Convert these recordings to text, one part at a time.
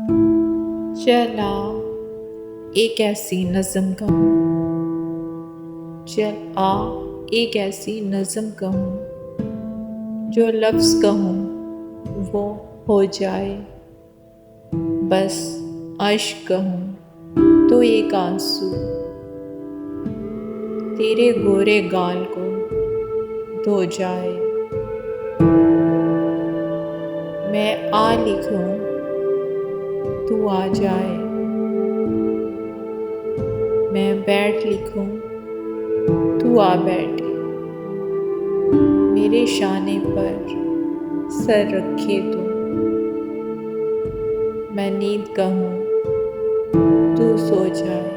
चला एक ऐसी नज़म कहूँ, चल आ एक ऐसी नज़म कहूँ, जो लफ्ज़ कहूँ वो हो जाए। बस अश्क कहूँ तो एक आंसू तेरे गोरे गाल को धो जाए। मैं आ लिखूं तू आ जाए, मैं बैठ लिखूं तू आ बैठे। मेरे शाने पर सर रखे तू, मैं नींद कहूं तू सो जाए।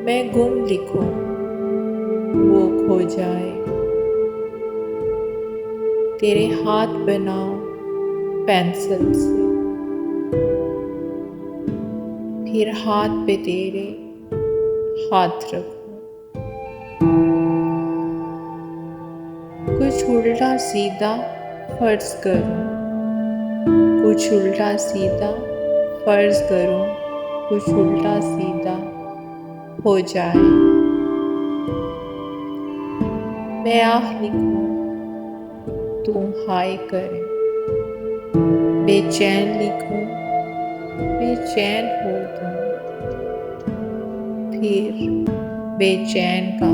मैं गुम लिखूं वो खो जाए, तेरे हाथ बनाओ पेंसिल से, फिर हाथ पे तेरे हाथ रखूं। कुछ उल्टा सीधा फर्ज करूं, कुछ उल्टा सीधा फर्ज करूं, कुछ उल्टा सीधा हो जाए। मैं आह लिखूं तू हाय करे, बेचैन लिखूं बेचैन हो तुम, फिर बेचैन का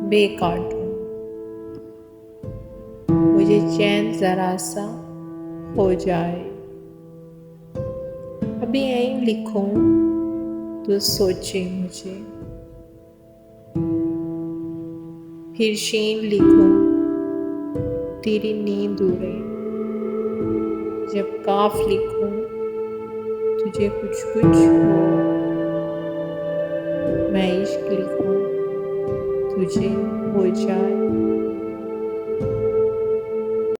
बे काटूं। मुझे चैन जरा सा हो जाए। अभी यहीं लिखूं तो सोचे मुझे, फिर शीन लिखूं तेरी नींद उड़े। जब काफ लिखूं तुझे कुछ कुछ हो, मैं इश्क लिखूं तुझे हो जाए।